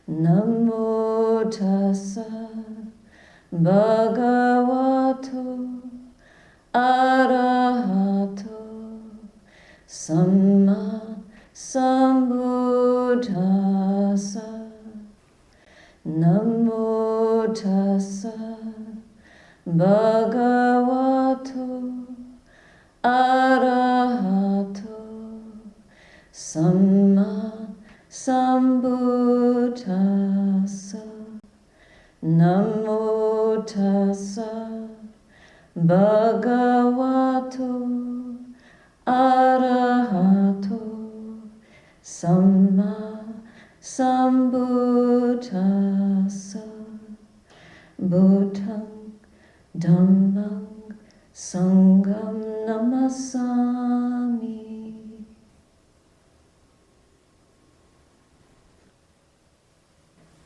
Namo tassa bhagavato arahato samma sambuddhassa. Namo tassa bhagavato arahato samma sambuddhassa. Namo tassa bhagavato arahato samma sambuddhassa. Buddhang dhammang sangham namasami.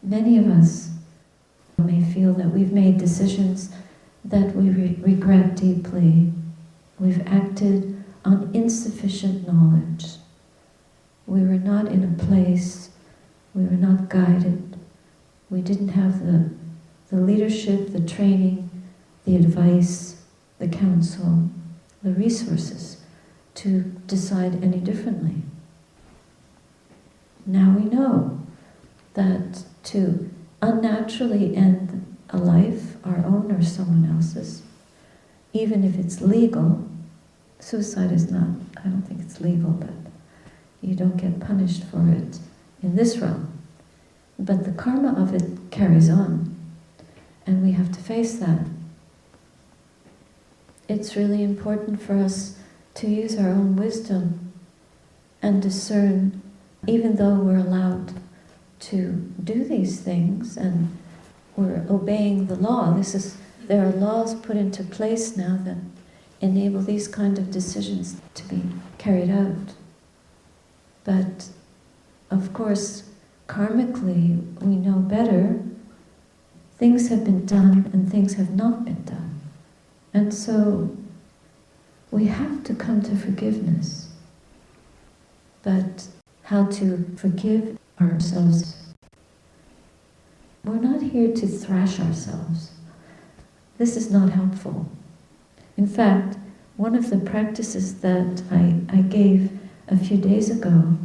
Many of us may feel that we've made decisions that we regret deeply. We've acted on insufficient knowledge. We were not in a place, we were not guided. We didn't have the leadership, the training, the advice, the counsel, the resources to decide any differently. Now we know that to unnaturally end a life, our own or someone else's, even if it's legal, suicide is not, I don't think it's legal, but you don't get punished for it in this realm. But the karma of it carries on, and we have to face that. It's really important for us to use our own wisdom and discern, even though we're allowed to do these things and we're obeying the law. There are laws put into place now that enable these kind of decisions to be carried out. But of course, karmically, we know better. Things have been done and things have not been done. And so we have to come to forgiveness. But how to forgive ourselves? We're not here to thrash ourselves. This is not helpful. In fact, one of the practices that I gave a few days ago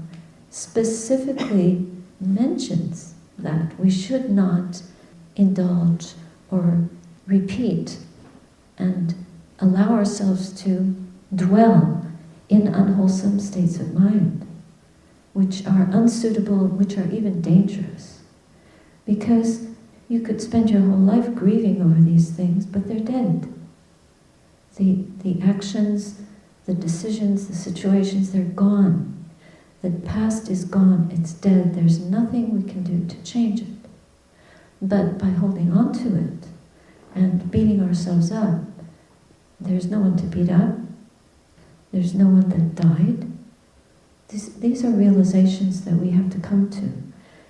specifically mentions that we should not indulge or repeat and allow ourselves to dwell in unwholesome states of mind, which are unsuitable, which are even dangerous. Because you could spend your whole life grieving over these things, but they're dead. The actions, the decisions, the situations, they're gone. The past is gone, it's dead. There's nothing we can do to change it. But by holding on to it and beating ourselves up, there's no one to beat up. There's no one that died. These are realizations that we have to come to.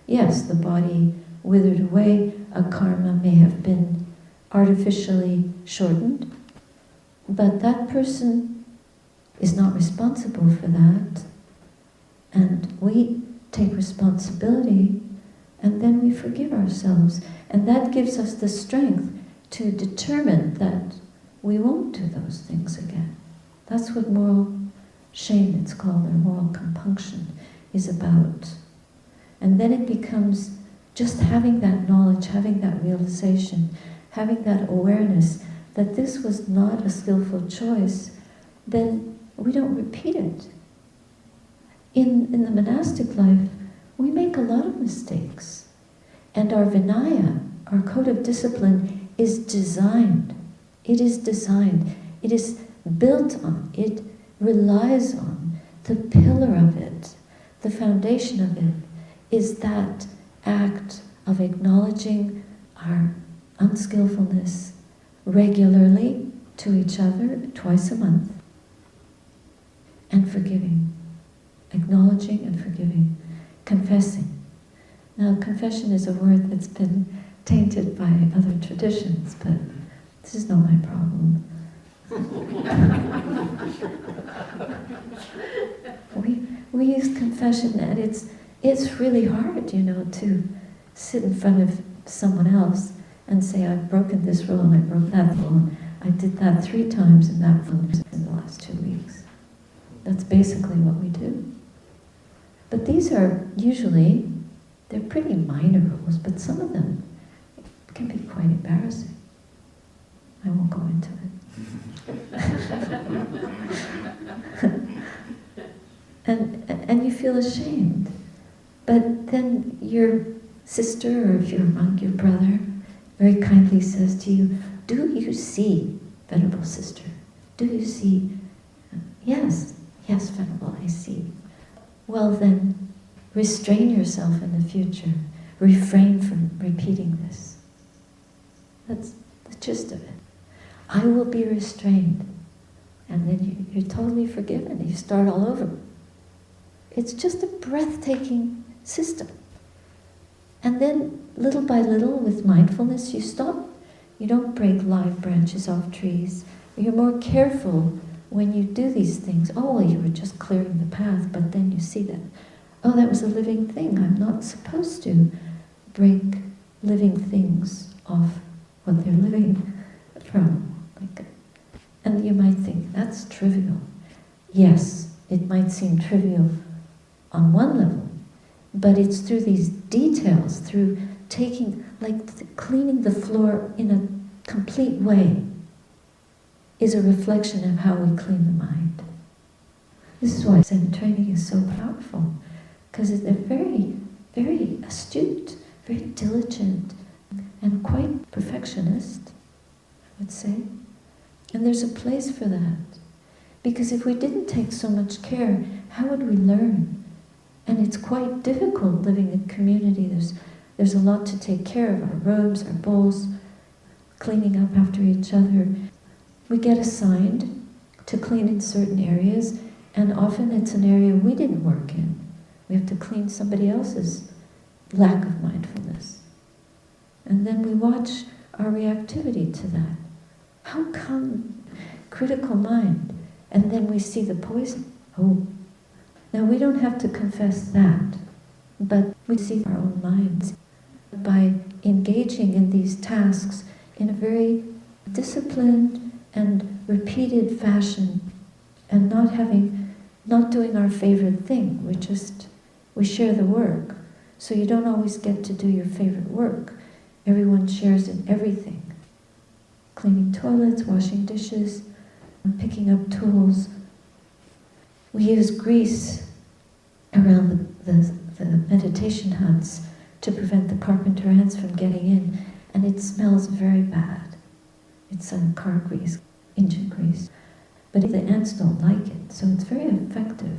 Yes, the body withered away, a karma may have been artificially shortened, but that person is not responsible for that. And we take responsibility, and then we forgive ourselves. And that gives us the strength to determine that we won't do those things again. That's what moral shame, it's called, or moral compunction, is about. And then it becomes just having that knowledge, having that realization, having that awareness that this was not a skillful choice, then we don't repeat it. In the monastic life, we make a lot of mistakes. And our Vinaya, our code of discipline, is designed. It is designed. It is built on. It relies on. The pillar of it, the foundation of it, is that act of acknowledging our unskillfulness regularly to each other, twice a month, and forgiving. Acknowledging and forgiving. Confessing. Now, confession is a word that's been tainted by other traditions, but this is not my problem. We use confession, and it's really hard, to sit in front of someone else and say, I've broken this rule and I broke that rule. I did that 3 times in that in the last 2 weeks. That's basically what we do. But these are usually, they're pretty minor rules, but some of them can be quite embarrassing. I won't go into it. and you feel ashamed. But then your sister, or if you're a monk, your brother, very kindly says to you, do you see, Venerable Sister? Do you see? Yes, Venerable, I see. Well then, restrain yourself in the future. Refrain from repeating this. That's the gist of it. I will be restrained. And then you're totally forgiven. You start all over. It's just a breathtaking system. And then, little by little, with mindfulness, you stop. You don't break live branches off trees. You're more careful when you do these things. Oh, well, you were just clearing the path, but then you see that, oh, that was a living thing. I'm not supposed to break living things off what they're living from. And you might think, that's trivial. Yes, it might seem trivial on one level, but it's through these details, through taking, like cleaning the floor in a complete way, is a reflection of how we clean the mind. This is why Zen training is so powerful, because they're very, very astute, very diligent, and quite perfectionist, I would say. And there's a place for that. Because if we didn't take so much care, how would we learn? And it's quite difficult living in community. There's a lot to take care of, our robes, our bowls, cleaning up after each other. We get assigned to clean in certain areas, and often it's an area we didn't work in. We have to clean somebody else's lack of mindfulness. And then we watch our reactivity to that. How come? Critical mind. And then we see the poison. Oh. Now we don't have to confess that, but we see our own minds by engaging in these tasks in a very disciplined and repeated fashion, and not doing our favorite thing. We share the work. So you don't always get to do your favorite work. Everyone shares in everything. Cleaning toilets, washing dishes, picking up tools. We use grease around the meditation huts to prevent the carpenter ants from getting in, and it smells very bad. It's car grease, engine grease. But the ants don't like it, so it's very effective.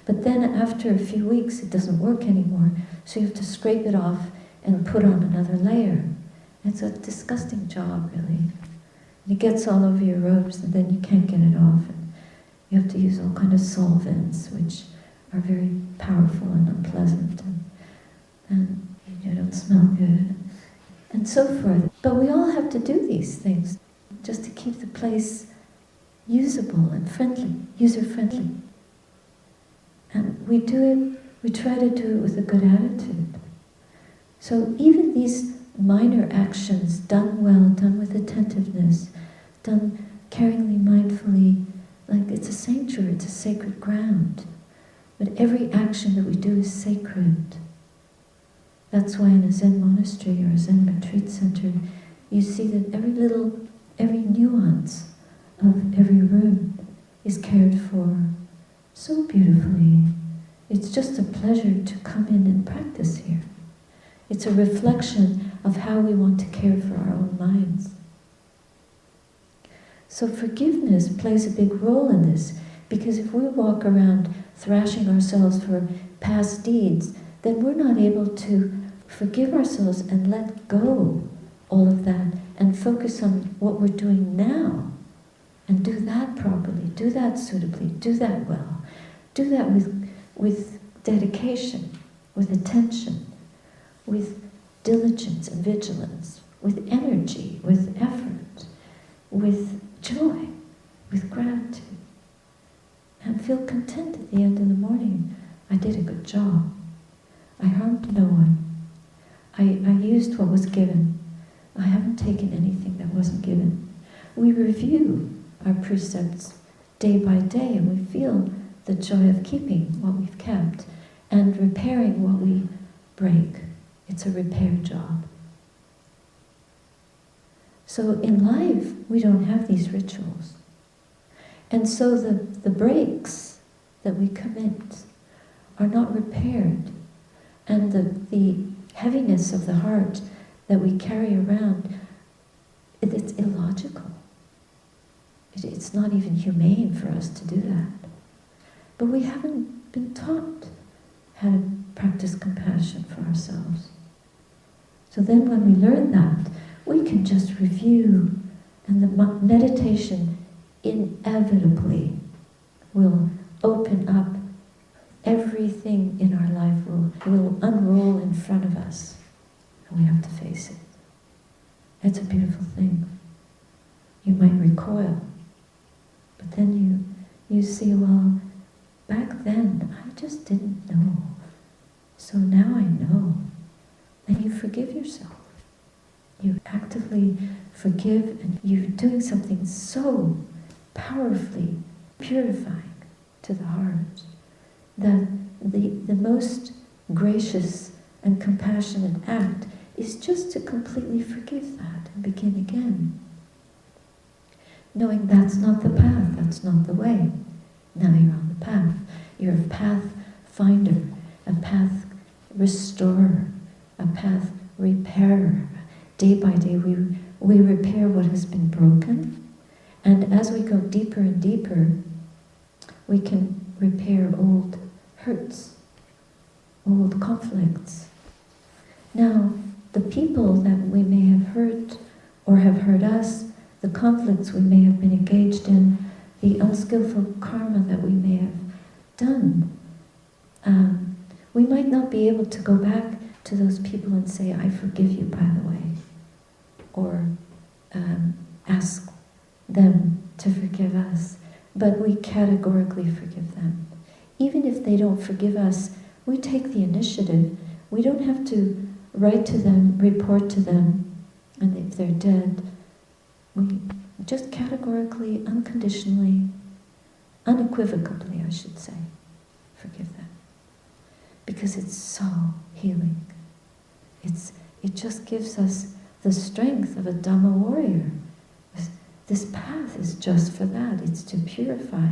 But then after a few weeks, it doesn't work anymore, so you have to scrape it off and put on another layer. It's a disgusting job, really. And it gets all over your robes, and then you can't get it off. And you have to use all kind of solvents, which are very powerful and unpleasant, and you don't smell good, and so forth. But we all have to do these things just to keep the place usable and friendly, user-friendly. And we try to do it with a good attitude. So even these minor actions done well, done with attentiveness, done caringly, mindfully, like it's a sanctuary, it's a sacred ground. But every action that we do is sacred. That's why in a Zen monastery or a Zen retreat center, you see that every nuance of every room is cared for so beautifully. It's just a pleasure to come in and practice here. It's a reflection of how we want to care for our own minds. So forgiveness plays a big role in this, because if we walk around thrashing ourselves for past deeds, then we're not able to forgive ourselves and let go all of that and focus on what we're doing now and do that properly, do that suitably, do that well, do that with dedication, with attention, with diligence and vigilance, with energy, with effort, with joy, with gratitude, and feel content at the end of the morning. I did a good job. I harmed no one. I used what was given. I haven't taken anything that wasn't given. We review our precepts day by day, and we feel the joy of keeping what we've kept and repairing what we break. It's a repair job. So in life, we don't have these rituals. And so the breaks that we commit are not repaired. And the heaviness of the heart that we carry around, it's illogical. It's not even humane for us to do that. But we haven't been taught how to practice compassion for ourselves. So then when we learn that, we can just review, and the meditation inevitably will open up. Everything in our life will unroll in front of us, and we have to face it. It's a beautiful thing. You might recoil, but then you see, well, back then I just didn't know, so now I know. And you forgive yourself. You actively forgive, and you're doing something so powerfully purifying to the heart that the most gracious and compassionate act is just to completely forgive that and begin again. Knowing that's not the path, that's not the way. Now you're on the path. You're a path finder, a path restorer, a path repairer. Day by day we repair what has been broken, and as we go deeper and deeper, we can repair old hurts, old conflicts. Now, the people that we may have hurt or have hurt us, the conflicts we may have been engaged in, the unskillful karma that we may have done, we might not be able to go back to those people and say, I forgive you, by the way, or ask them to forgive us, but we categorically forgive them. Even if they don't forgive us, we take the initiative. We don't have to write to them, report to them, and if they're dead, we just categorically, unconditionally, unequivocally, I should say, forgive them. Because it's so healing. It just gives us the strength of a Dhamma warrior. This path is just for that. It's to purify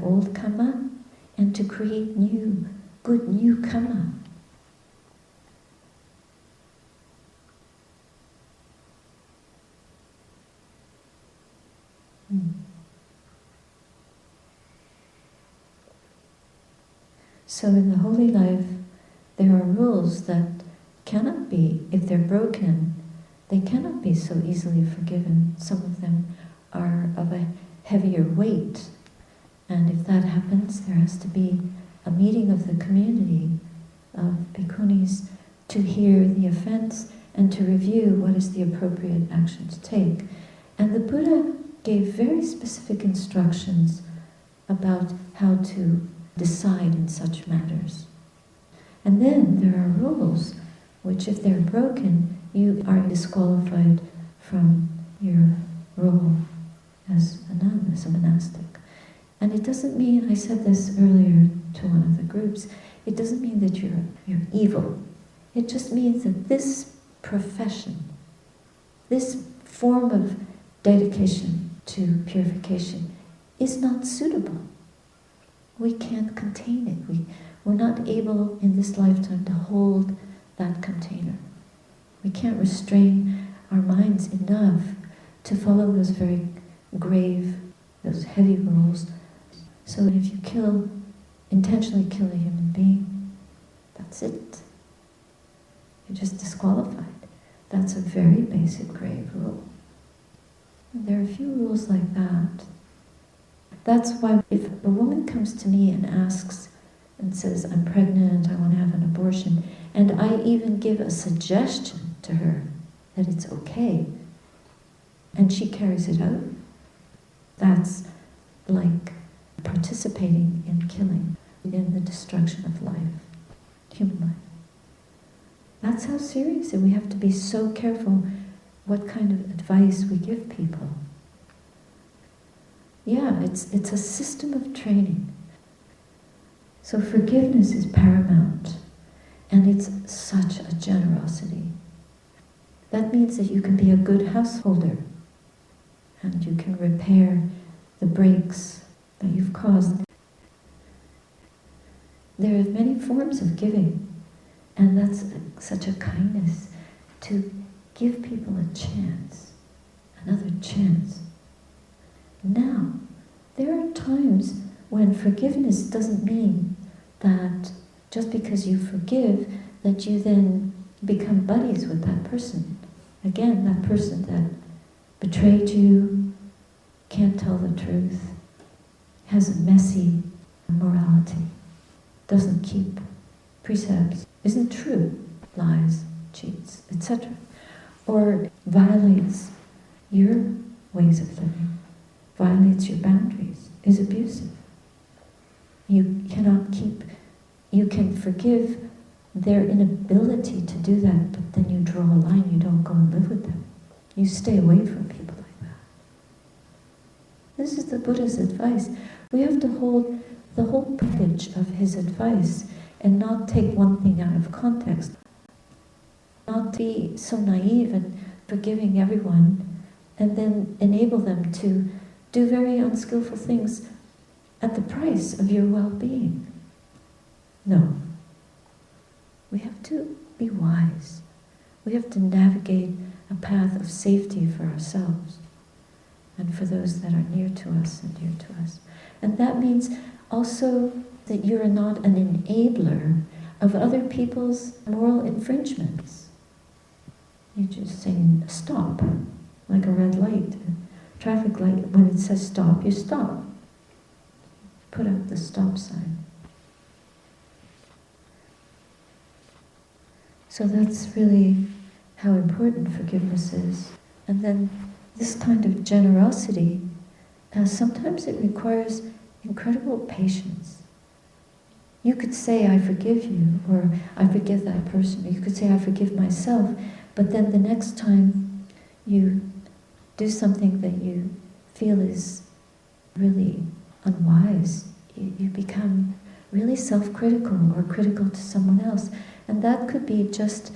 old karma and to create good new karma. So in the holy life, there are rules that cannot be, if they're broken, they cannot be so easily forgiven. Some of them are of a heavier weight. And if that happens, there has to be a meeting of the community of bhikkhunis to hear the offense and to review what is the appropriate action to take. And the Buddha gave very specific instructions about how to decide in such matters. And then there are rules which, if they're broken, you are disqualified from your role as a nun, as a monastic. And it doesn't mean, I said this earlier to one of the groups, it doesn't mean that you're evil. It just means that this profession, this form of dedication to purification is not suitable. We can't contain it. We're not able in this lifetime to hold that container. We can't restrain our minds enough to follow those very grave, those heavy rules. So if you intentionally kill a human being, that's it. You're just disqualified. That's a very basic grave rule. And there are a few rules like that. That's why if a woman comes to me and asks and says, I'm pregnant, I want to have an abortion, and I even give a suggestion to her that it's okay, and she carries it out, that's like participating in killing, in the destruction of life, human life. That's how serious it is. We have to be so careful what kind of advice we give people. Yeah, it's a system of training. So forgiveness is paramount, and it's such a generosity. That means that you can be a good householder, and you can repair the breaks that you've caused. There are many forms of giving, and that's such a kindness to give people a chance, another chance. Now, there are times when forgiveness doesn't mean that just because you forgive, that you then become buddies with that person. Again, that person that betrayed you, can't tell the truth, has a messy morality, doesn't keep precepts, isn't true, lies, cheats, etc. Or violates your ways of living, violates your boundaries, is abusive. You can forgive their inability to do that, but then you draw a line, you don't go and live with them. You stay away from people like that. This is the Buddha's advice. We have to hold the whole package of his advice and not take one thing out of context. Not be so naive and forgiving everyone and then enable them to do very unskillful things at the price of your well-being. No. We have to be wise. We have to navigate a path of safety for ourselves and for those that are near to us and dear to us. And that means also that you're not an enabler of other people's moral infringements. You're just saying, stop, like a red light, a traffic light. When it says stop, you stop. Put up the stop sign. So that's really how important forgiveness is. And then this kind of generosity, sometimes it requires incredible patience. You could say, I forgive you, or I forgive that person. Or you could say, I forgive myself. But then the next time you do something that you feel is really unwise, you become really self-critical or critical to someone else. And that could be just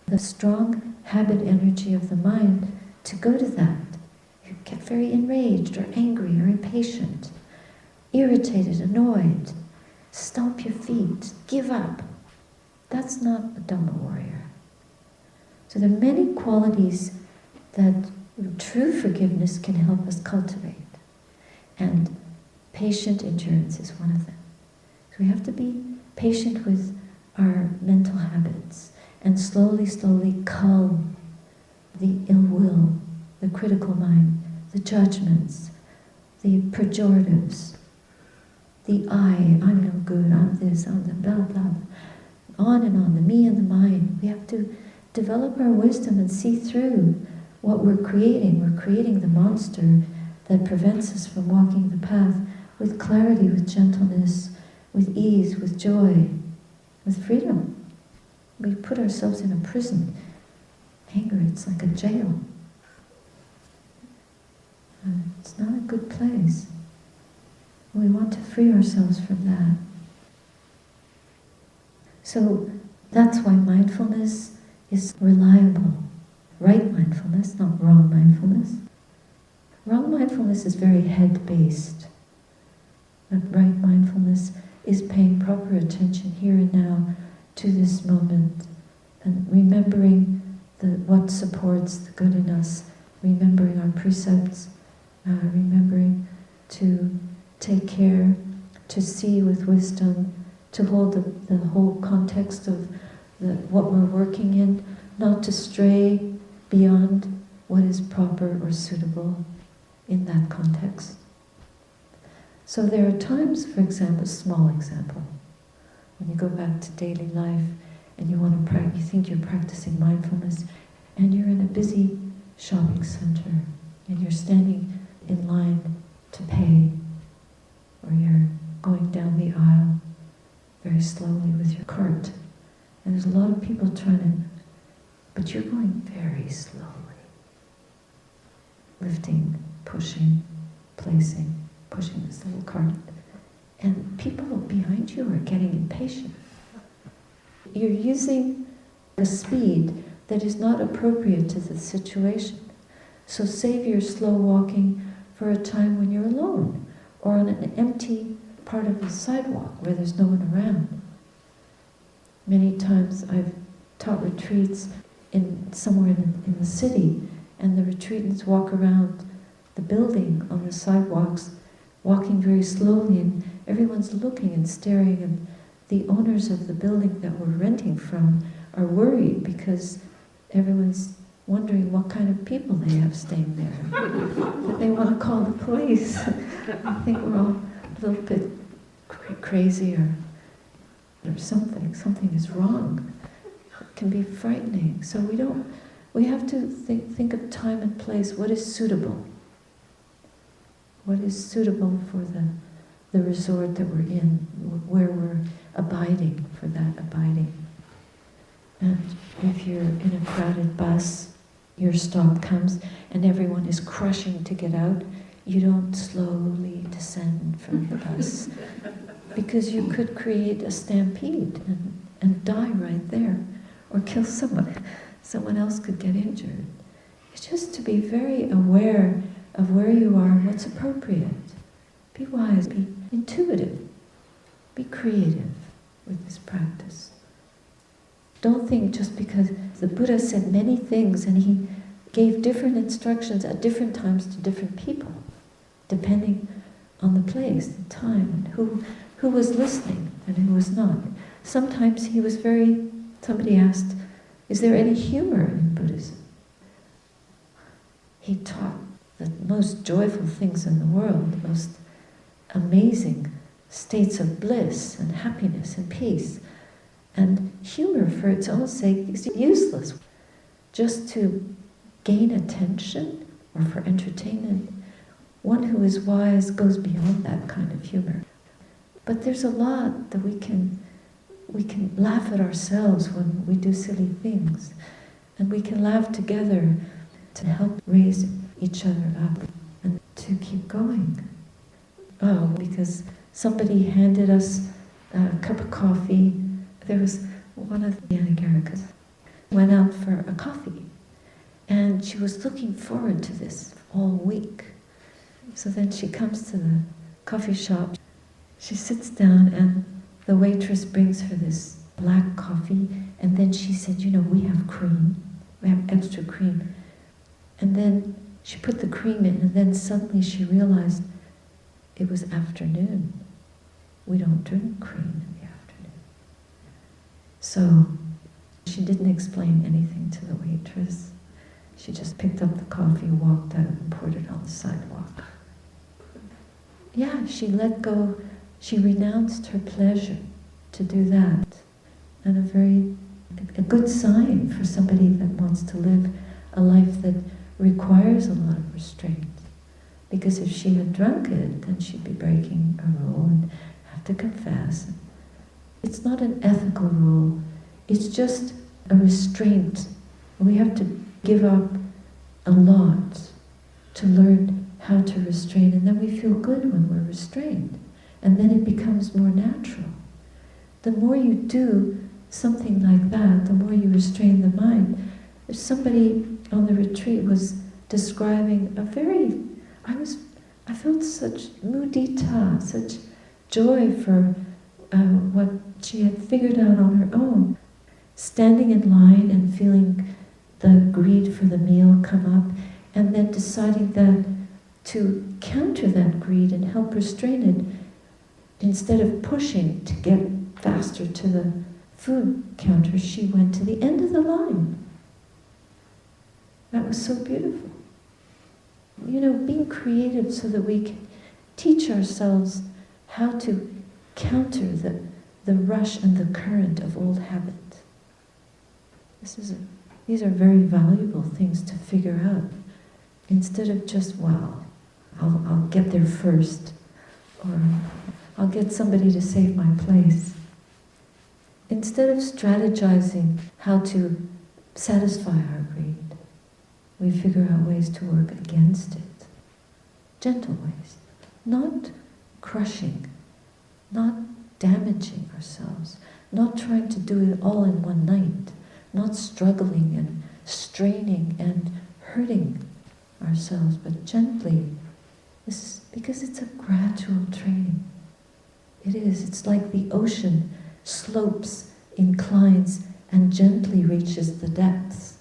the strong habit energy of the mind to go to that. You get very enraged or angry or impatient, irritated, annoyed, stomp your feet, give up. That's not a Dhamma warrior. So there are many qualities that true forgiveness can help us cultivate. And patient endurance is one of them. So we have to be patient with our mental habits and slowly, slowly cull the ill will, the critical mind, the judgments, the pejoratives, the I'm no good, I'm this, I'm the blah, blah, on and on, the me and the mind. We have to develop our wisdom and see through what we're creating. We're creating the monster that prevents us from walking the path with clarity, with gentleness, with ease, with joy, with freedom. We put ourselves in a prison. Anger, it's like a jail. It's not a good place. We want to free ourselves from that. So that's why mindfulness is reliable. Right mindfulness, not wrong mindfulness. Wrong mindfulness is very head-based. But right mindfulness is paying proper attention here and now to this moment and remembering what supports the good in us, remembering our precepts, remembering to take care, to see with wisdom, to hold the whole context of what we're working in, not to stray beyond what is proper or suitable in that context. So there are times, for example, small example, when you go back to daily life and you want to practice, you think you're practicing mindfulness, and you're in a busy shopping center, and you're standing in line to pay, or you're going down the aisle very slowly with your cart, and there's a lot of people trying to But you're going very slowly. Lifting, pushing, placing, pushing this little cart. And people behind you are getting impatient. You're using a speed that is not appropriate to the situation. So save your slow walking for a time when you're alone, or on an empty part of the sidewalk where there's no one around. Many times I've taught retreats somewhere in the city, and the retreatants walk around the building on the sidewalks, walking very slowly, and everyone's looking and staring, and the owners of the building that we're renting from are worried because everyone's wondering what kind of people they have staying there. That they want to call the police. I think we're all a little bit crazy or something. Something is wrong. It can be frightening. So we have to think of time and place. What is suitable? What is suitable for the resort that we're in, where we're abiding, for that abiding. And if you're in a crowded bus, your stop comes and everyone is crushing to get out, you don't slowly descend from the bus because you could create a stampede and die right there, or kill someone. Someone else could get injured. It's just to be very aware of where you are and what's appropriate. Be wise, be intuitive, be creative with this practice. Don't think just because the Buddha said many things and he gave different instructions at different times to different people, depending on the place, the time, and who was listening and who was not. Sometimes he was somebody asked, is there any humor in Buddhism? He taught the most joyful things in the world, the most amazing states of bliss and happiness and peace. And humor for its own sake is useless. Just to gain attention or for entertainment, one who is wise goes beyond that kind of humor. But there's a lot that we can laugh at ourselves when we do silly things. And we can laugh together to help raise each other up and to keep going. Oh, because somebody handed us a cup of coffee. There was one of the Anagarikas went out for a coffee, and she was looking forward to this all week. So then she comes to the coffee shop, she sits down, and the waitress brings her this black coffee, and then she said, we have cream, we have extra cream. And then she put the cream in, and then suddenly she realized it was afternoon. We don't drink cream in the afternoon. So she didn't explain anything to the waitress. She just picked up the coffee, walked out, and poured it on the sidewalk. Yeah, she let go. She renounced her pleasure to do that. And a good sign for somebody that wants to live a life that requires a lot of restraint. Because if she had drunk it, then she'd be breaking a rule and have to confess. It's not an ethical rule. It's just a restraint. We have to give up a lot to learn how to restrain, and then we feel good when we're restrained. And then it becomes more natural. The more you do something like that, the more you restrain the mind. There's somebody on the retreat was describing I felt such mudita, such joy for what she had figured out on her own. Standing in line and feeling the greed for the meal come up, and then deciding that to counter that greed and help restrain it, instead of pushing to get faster to the food counter, she went to the end of the line. That was so beautiful. Being creative so that we can teach ourselves how to counter the rush and the current of old habit. These are very valuable things to figure out. Instead of just, I'll get there first, or I'll get somebody to save my place. Instead of strategizing how to satisfy our greed. We figure out ways to work against it. Gentle ways. Not crushing, not damaging ourselves, not trying to do it all in one night, not struggling and straining and hurting ourselves, but gently. This is because it's a gradual training. It is. It's like the ocean slopes, inclines, and gently reaches the depths.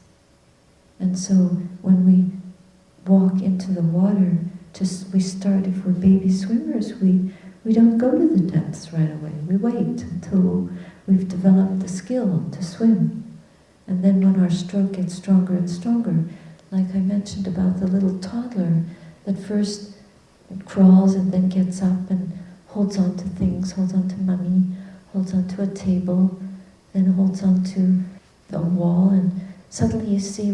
And so when we walk into the water, we start, if we're baby swimmers, we don't go to the depths right away. We wait until we've developed the skill to swim. And then when our stroke gets stronger and stronger, like I mentioned about the little toddler that first crawls and then gets up and holds on to things, holds on to mommy, holds on to a table, then holds on to a wall, and suddenly you see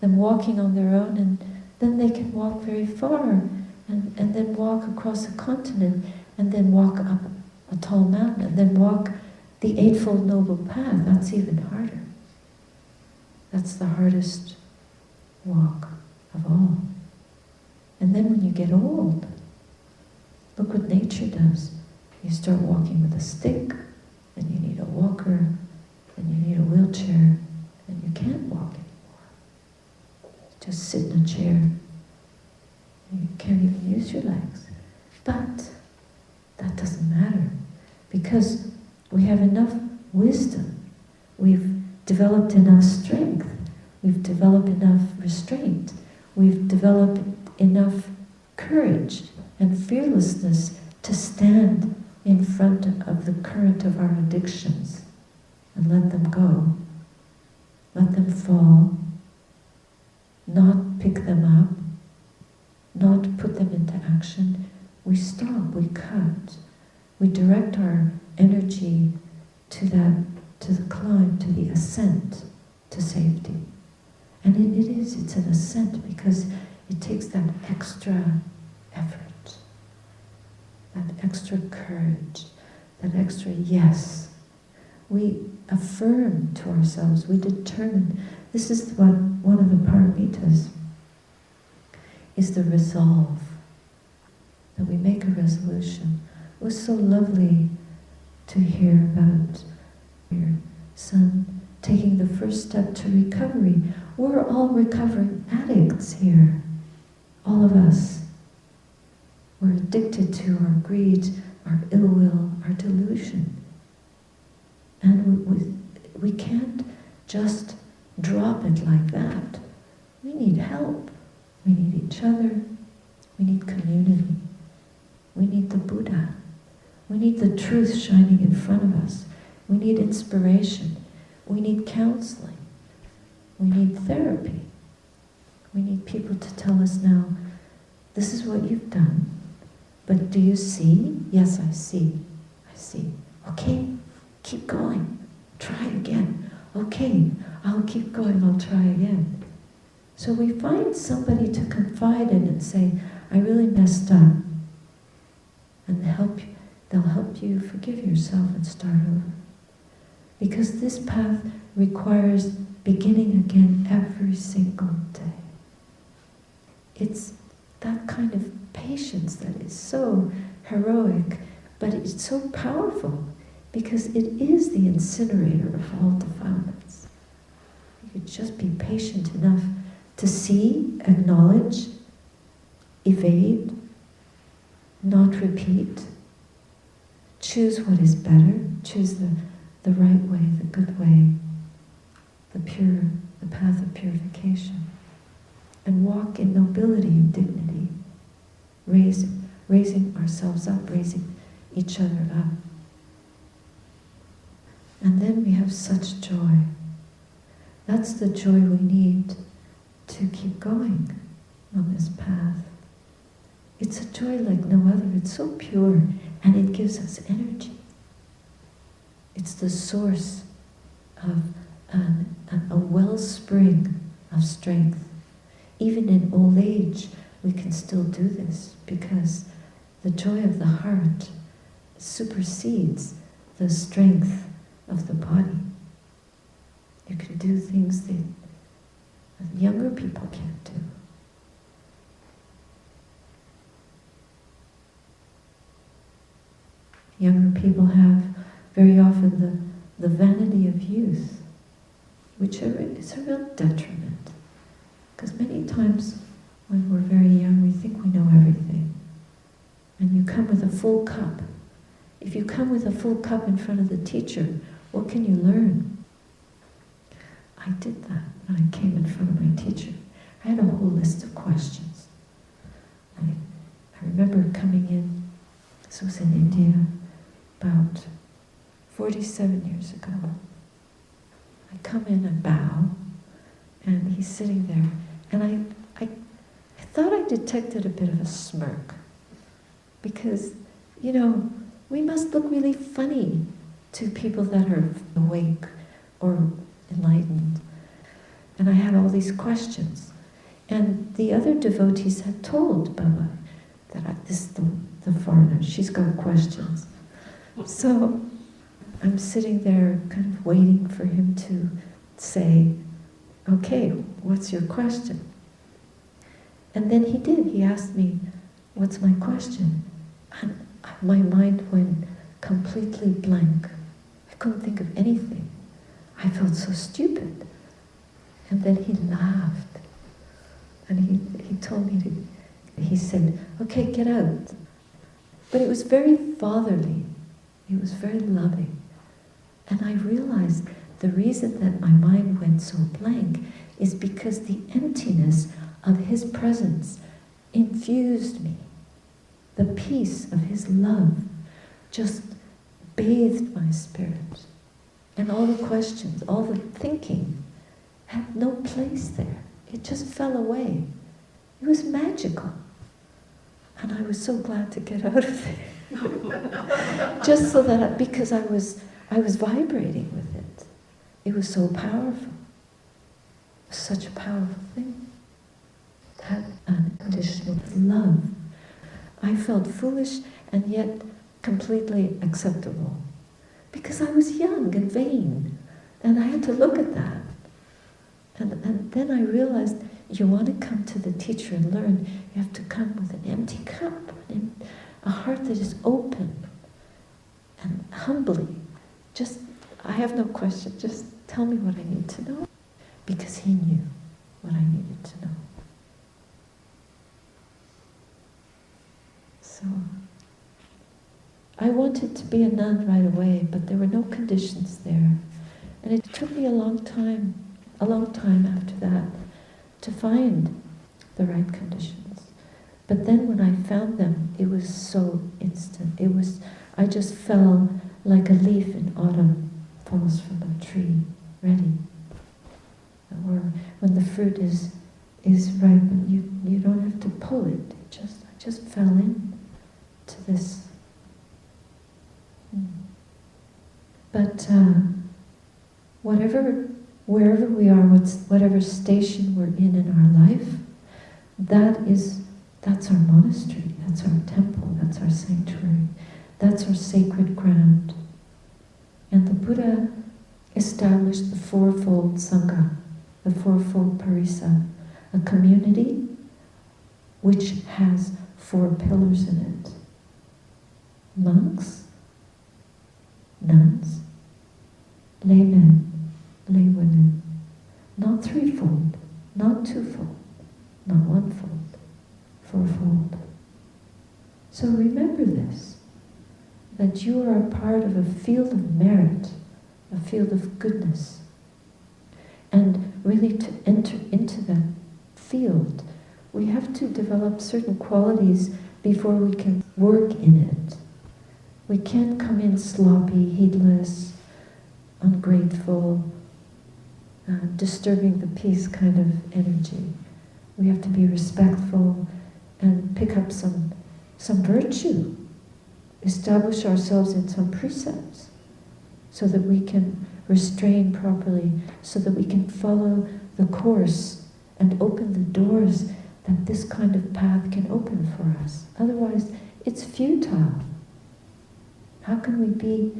them walking on their own, and then they can walk very far, and then walk across a continent, and then walk up a tall mountain, and then walk the Eightfold Noble Path. That's even harder. That's the hardest walk of all. And then when you get old, look what nature does. You start walking with a stick, and you need a walker, and you need a wheelchair, and you can't walk anymore. Just sit in a chair. You can't even use your legs. But that doesn't matter, because we have enough wisdom. We've developed enough strength. We've developed enough restraint. We've developed enough courage and fearlessness to stand in front of the current of our addictions and let them go, let them fall, not pick them up, not put them into action. We stop, we cut, we direct our energy to the climb, to the ascent, to safety. And it's an ascent because it takes that extra effort, that extra courage, that extra yes. We affirm to ourselves, we determine. This is what one of the paramitas is, the resolve, that we make a resolution. It was so lovely to hear about your son taking the first step to recovery. We're all recovering addicts here, all of us. We're addicted to our greed, our ill will, our delusion. And we can't just drop it like that. We need help. We need each other. We need community. We need the Buddha. We need the truth shining in front of us. We need inspiration. We need counseling. We need therapy. We need people to tell us now, this is what you've done. But do you see? Yes, I see. I see. Okay, keep going. Try again. Okay, I'll keep going. I'll try again. So we find somebody to confide in and say, I really messed up. And they'll help you forgive yourself and start over. Because this path requires beginning again every single day. It's that kind of patience that is so heroic, but it's so powerful because it is the incinerator of all defilements. You could just be patient enough to see, acknowledge, evade, not repeat, choose what is better, choose the right way, the good way, the path of purification, and walk in nobility and dignity, raising ourselves up, raising each other up. And then we have such joy. That's the joy we need to keep going on this path. It's a joy like no other. It's so pure, and it gives us energy. It's the source of a wellspring of strength. Even in old age, we can still do this because the joy of the heart supersedes the strength of the body. You can do things that younger people can't do. Younger people have very often the vanity of youth, which is a real detriment. Because many times when we're very young, we think we know everything. And you come with a full cup. If you come with a full cup in front of the teacher, what can you learn? I did that when I came in front of my teacher. I had a whole list of questions. I remember coming in, this was in India, about 47 years ago. I come in and bow, and he's sitting there, and I thought I detected a bit of a smirk, because, you know, we must look really funny to people that are awake or enlightened. And I had all these questions. And the other devotees had told Baba that this is the foreigner, she's got questions. So I'm sitting there kind of waiting for him to say, okay, what's your question? And then he did. He asked me, what's my question? And my mind went completely blank. I couldn't think of anything. I felt so stupid. And then he laughed. And he told me he said, okay, get out. But it was very fatherly. It was very loving. And I realized the reason that my mind went so blank is because the emptiness of his presence infused me. The peace of his love just bathed my spirit. And all the questions, all the thinking had no place there. It just fell away. It was magical. And I was so glad to get out of there. Just so that, because I was vibrating with it. It was so powerful. It was such a powerful thing. That unconditional love. I felt foolish and yet completely acceptable. Because I was young and vain. And I had to look at that. And then I realized, you want to come to the teacher and learn, you have to come with an empty cup, a heart that is open and humbly. Just, I have no question, just tell me what I need to know. Because he knew what I needed to know. So, I wanted to be a nun right away, but there were no conditions there. And it took me a long time after that, to find the right conditions. But then when I found them, it was so instant. I just fell like a leaf in autumn falls from a tree, ready. Or when the fruit is ripe, you don't have to pull it. I just fell in to this. But wherever we are, whatever station we're in our life, that's our monastery, that's our temple, that's our sanctuary, that's our sacred ground. And the Buddha established the fourfold Sangha, the fourfold Parisa, a community which has 4 pillars in it. Monks, nuns, laymen, laywomen, not threefold, not twofold, not onefold, fourfold. So remember this, that you are a part of a field of merit, a field of goodness. And really to enter into that field, we have to develop certain qualities before we can work in it. We can't come in sloppy, heedless, ungrateful, disturbing the peace kind of energy. We have to be respectful and pick up some virtue, establish ourselves in some precepts so that we can restrain properly, so that we can follow the course and open the doors that this kind of path can open for us. Otherwise, it's futile. How can we be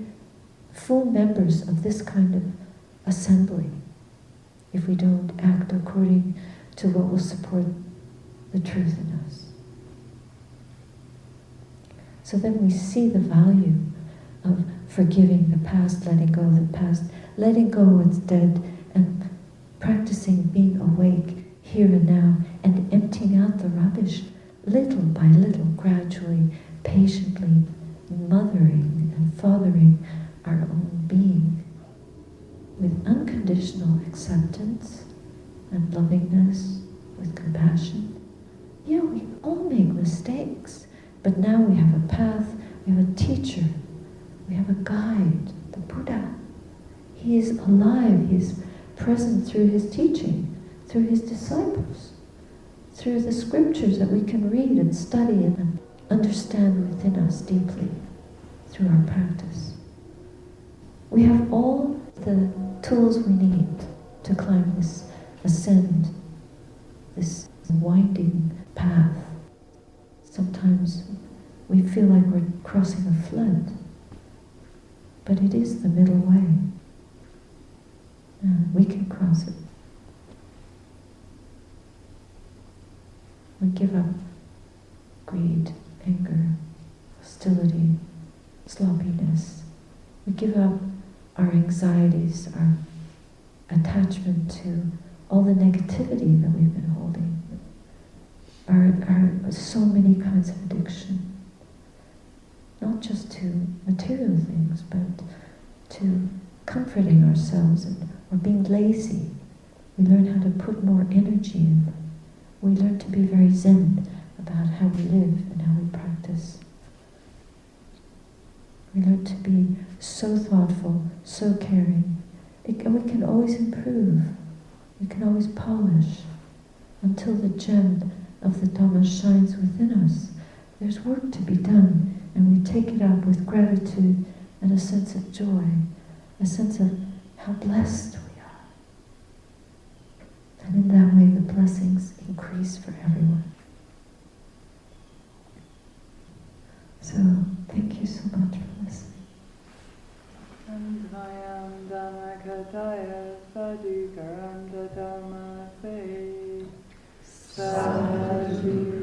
full members of this kind of assembly if we don't act according to what will support the truth in us. So then we see the value of forgiving the past, letting go of the past, letting go what's dead, and practicing being awake here and now, and emptying out the rubbish little by little, gradually, patiently, mothering and fathering our own being with unconditional acceptance and lovingness, with compassion. Yeah, we all make mistakes, but now we have a path, we have a teacher, we have a guide, the Buddha. He is alive, he is present through his teaching, through his disciples, through the scriptures that we can read and study and understand within us deeply through our practice. We have all the tools we need to climb this ascent, this winding path. Sometimes we feel like we're crossing a flood, but it is the middle way. We can cross it. We give up greed, anger, hostility, sloppiness. We give up our anxieties, our attachment to all the negativity that we've been holding. Our so many kinds of addiction. Not just to material things, but to comforting ourselves or being lazy. We learn how to put more energy in. We learn to be very zen about how we live and how we practice. We learn to be so thoughtful, so caring. And we can always improve. We can always polish until the gem of the Dhamma shines within us. There's work to be done, and we take it up with gratitude and a sense of joy, a sense of how blessed we are. And in that way the blessings increase for everyone. So, thank you so much for listening. Andvayam Dhammakataya Sadikaram Dadamase Sadhu